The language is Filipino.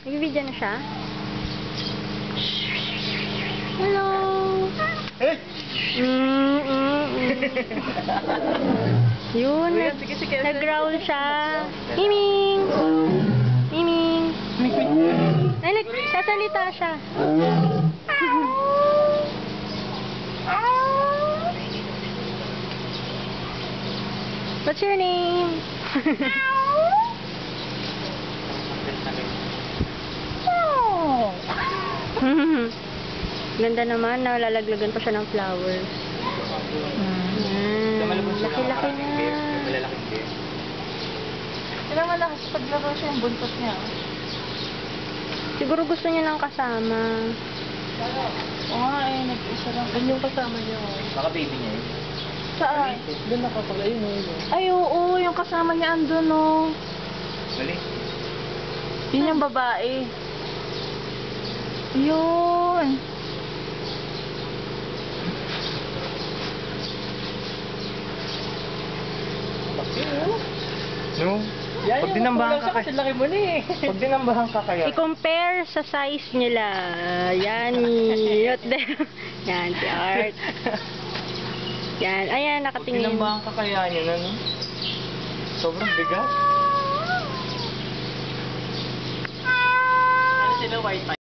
Nagbibideo na siya? Hello! Hey! Yun, nag-growl siya. Miming! Miming! Ay, nagsasalita siya. What's your name? Ganda naman, nalalaglagan pa siya ng flowers. Laki-laki na. Kailangan malakas paglaro siya yung buntot niya. Siguro gusto niya ng kasama. Oo nga eh, nag-isa lang. Doon yung kasama niya. Baka baby niya yun. Saan? Doon nakapala yun. Ay, oo, yung kasama niya andun, no. Mali. Yun yung babae. Yun. No? Pag dinambahan ka kasi laki mo na eh. Pag dinambahan ka kaya. I-compare sa size nila. Yan. Yan, si Art. Yan. Ayan, Pag nakatingin. dinambahan ka kaya niya na, no? Sobrang bigat. Ano sila white